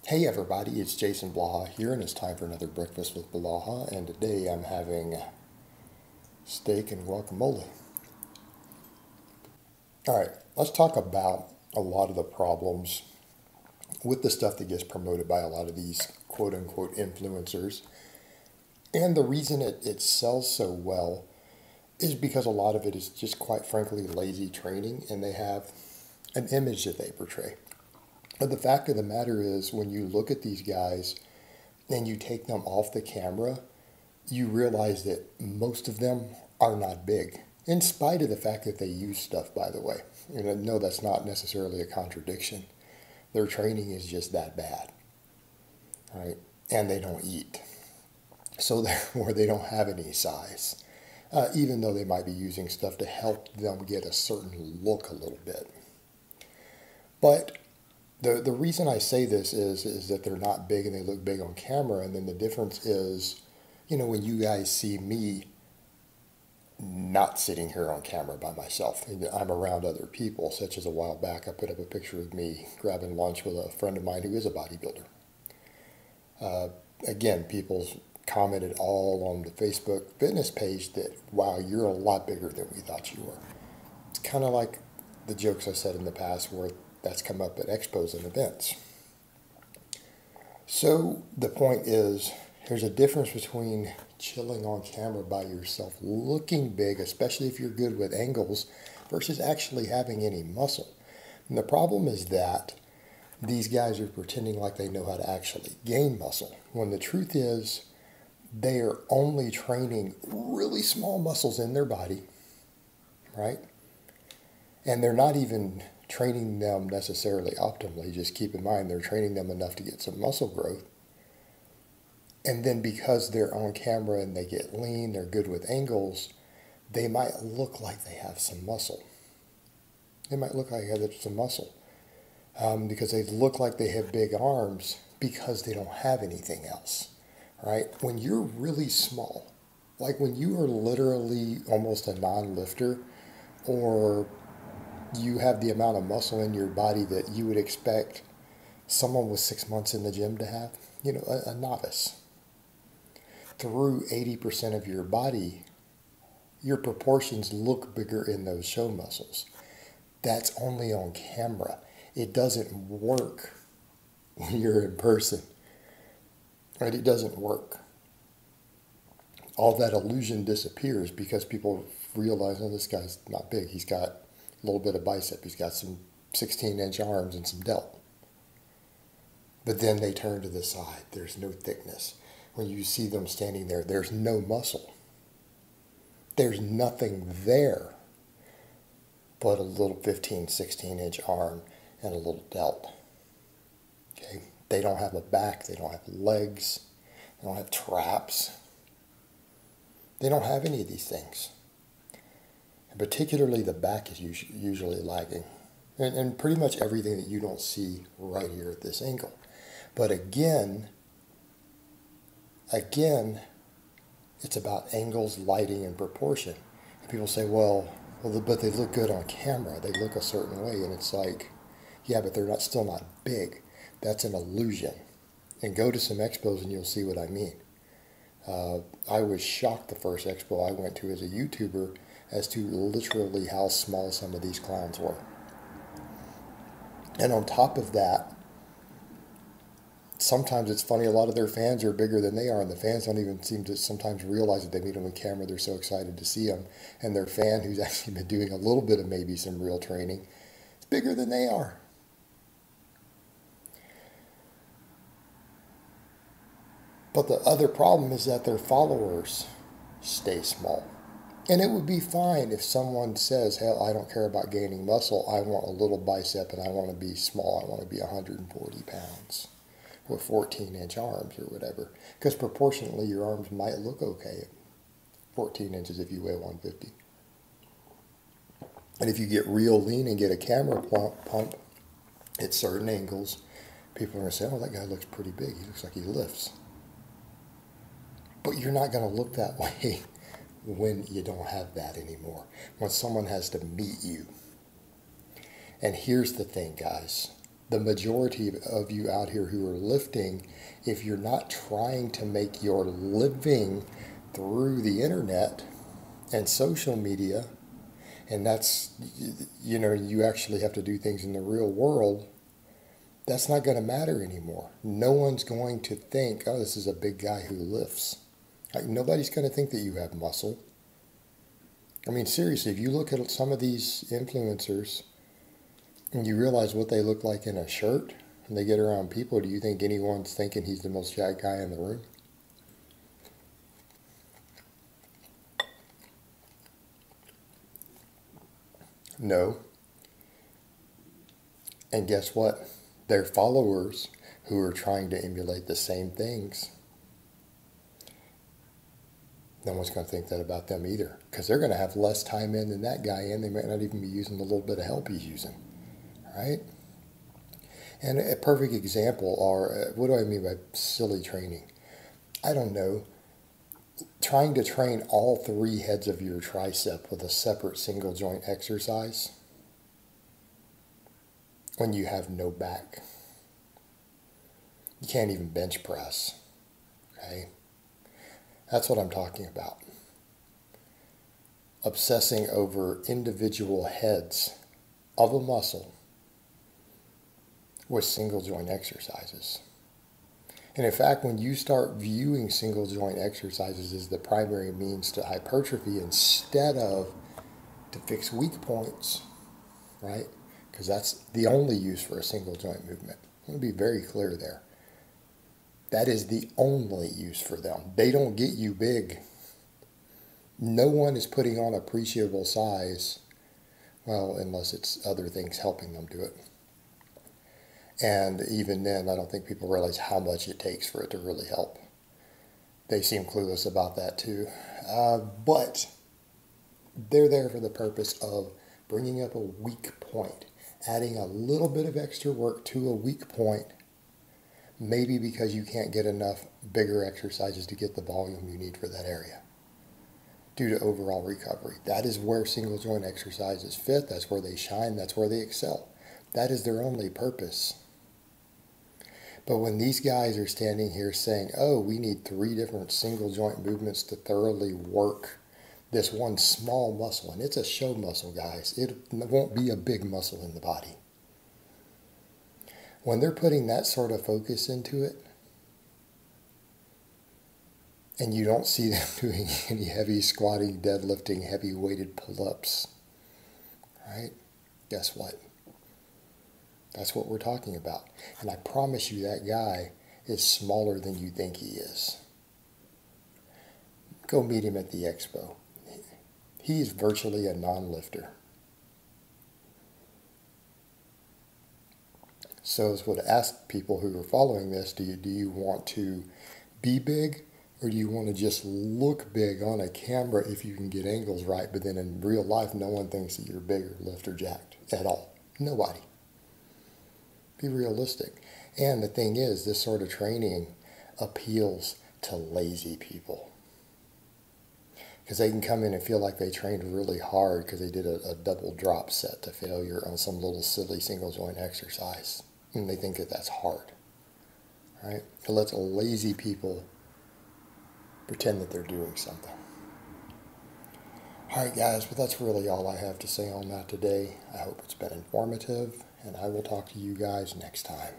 Hey everybody, it's Jason Blaha here, and it's time for another Breakfast with Blaha, and today I'm having steak and guacamole. Alright, let's talk about a lot of the problems with the stuff that gets promoted by a lot of these quote-unquote influencers. And the reason it sells so well is because a lot of it is just quite frankly lazy training, and they have an image that they portray. But the fact of the matter is, when you look at these guys and you take them off the camera, you realize that most of them are not big, in spite of the fact that they use stuff, by the way. And I know that's not necessarily a contradiction. Their training is just that bad, right? And they don't eat. So therefore, they don't have any size, even though they might be using stuff to help them get a certain look a little bit. But the reason I say this is that they're not big and they look big on camera, and then the difference is, when you guys see me not sitting here on camera by myself, I'm around other people, such as a while back I put up a picture of me grabbing lunch with a friend of mine who is a bodybuilder. Again, people's commented all on the Facebook fitness page that, wow, you're a lot bigger than we thought you were. It's kind of like the jokes I said in the past where that's come up at expos and events. So the point is, there's a difference between chilling on camera by yourself, looking big, especially if you're good with angles, versus actually having any muscle. And the problem is that these guys are pretending like they know how to actually gain muscle, when the truth is they are only training really small muscles in their body, right? And they're not even training them necessarily optimally. Just keep in mind, they're training them enough to get some muscle growth. And then because they're on camera and they get lean, they're good with angles, they might look like they have some muscle. They might look like they have some muscle because they look like they have big arms because they don't have anything else, right? When you're really small, like when you are literally almost a non-lifter, or you have the amount of muscle in your body that you would expect someone with 6 months in the gym to have, a novice. Through 80% of your body, your proportions look bigger in those show muscles. That's only on camera. It doesn't work when you're in person, right? It doesn't work. All that illusion disappears because people realize, oh, this guy's not big. He's got a little bit of bicep. He's got some 16-inch arms and some delt. But then they turn to the side. There's no thickness. When you see them standing there, there's no muscle. There's nothing there but a little 15, 16-inch arm and a little delt. Okay? They don't have a back. They don't have legs. They don't have traps. They don't have any of these things. And particularly the back is usually lagging. And pretty much everything that you don't see right here at this angle. But again, it's about angles, lighting, and proportion. And people say, well, but they look good on camera. They look a certain way. And it's like, yeah, but they're still not big. That's an illusion. And go to some expos and you'll see what I mean. I was shocked the first expo I went to as a YouTuber as to literally how small some of these clowns were. And on top of that, sometimes it's funny, a lot of their fans are bigger than they are, and the fans don't even seem to sometimes realize that they meet them on camera. They're so excited to see them. And their fan, who's actually been doing a little bit of maybe some real training, is bigger than they are. But the other problem is that their followers stay small. And it would be fine if someone says, hell, I don't care about gaining muscle. I want a little bicep and I want to be small. I want to be 140 pounds with 14-inch arms or whatever. Because proportionately, your arms might look okay at 14 inches if you weigh 150. And if you get real lean and get a camera pump at certain angles, people are going to say, oh, that guy looks pretty big. He looks like he lifts. But you're not going to look that way when you don't have that anymore, when someone has to meet you. And here's the thing, guys. the majority of you out here who are lifting, if you're not trying to make your living through the internet and social media, and that's, you actually have to do things in the real world, that's not going to matter anymore. No one's going to think, oh, this is a big guy who lifts. Like, nobody's going to think that you have muscle. I mean, seriously, if you look at some of these influencers and you realize what they look like in a shirt and they get around people, do you think anyone's thinking he's the most jacked guy in the room? No. And guess what? Their followers who are trying to emulate the same things, no one's going to think that about them either, because they're going to have less time in than that guy in. They might not even be using the little bit of help he's using, right? And a perfect example are, what do I mean by silly training? I don't know. Trying to train all 3 heads of your tricep with a separate single joint exercise when you have no back. You can't even bench press, okay? That's what I'm talking about. Obsessing over individual heads of a muscle with single joint exercises. And in fact, when you start viewing single joint exercises as the primary means to hypertrophy instead of to fix weak points, right? Because that's the only use for a single joint movement. I want to be very clear there. That is the only use for them. They don't get you big. No one is putting on appreciable size, well, unless it's other things helping them do it. And even then, I don't think people realize how much it takes for it to really help. They seem clueless about that too. But they're there for the purpose of bringing up a weak point, adding a little bit of extra work to a weak point, maybe because you can't get enough bigger exercises to get the volume you need for that area due to overall recovery. That is where single joint exercises fit. That's where they shine. That's where they excel. That is their only purpose. But when these guys are standing here saying, oh, we need 3 different single joint movements to thoroughly work this one small muscle, and it's a show muscle, guys. It won't be a big muscle in the body. When they're putting that sort of focus into it, and you don't see them doing any heavy squatting, deadlifting, heavy weighted pull-ups, right? Guess what? That's what we're talking about. And I promise you that guy is smaller than you think he is. Go meet him at the expo. He is virtually a non-lifter. So I would ask people who are following this, do you want to be big, or do you want to just look big on a camera if you can get angles right, but then in real life no one thinks that you're big or lift or jacked at all? Nobody. Be realistic. And the thing is, this sort of training appeals to lazy people, because they can come in and feel like they trained really hard because they did a double drop set to failure on some little silly single joint exercise, and they think that that's hard, right? It lets lazy people pretend that they're doing something. All right, guys, but that's really all I have to say on that today. I hope it's been informative, and I will talk to you guys next time.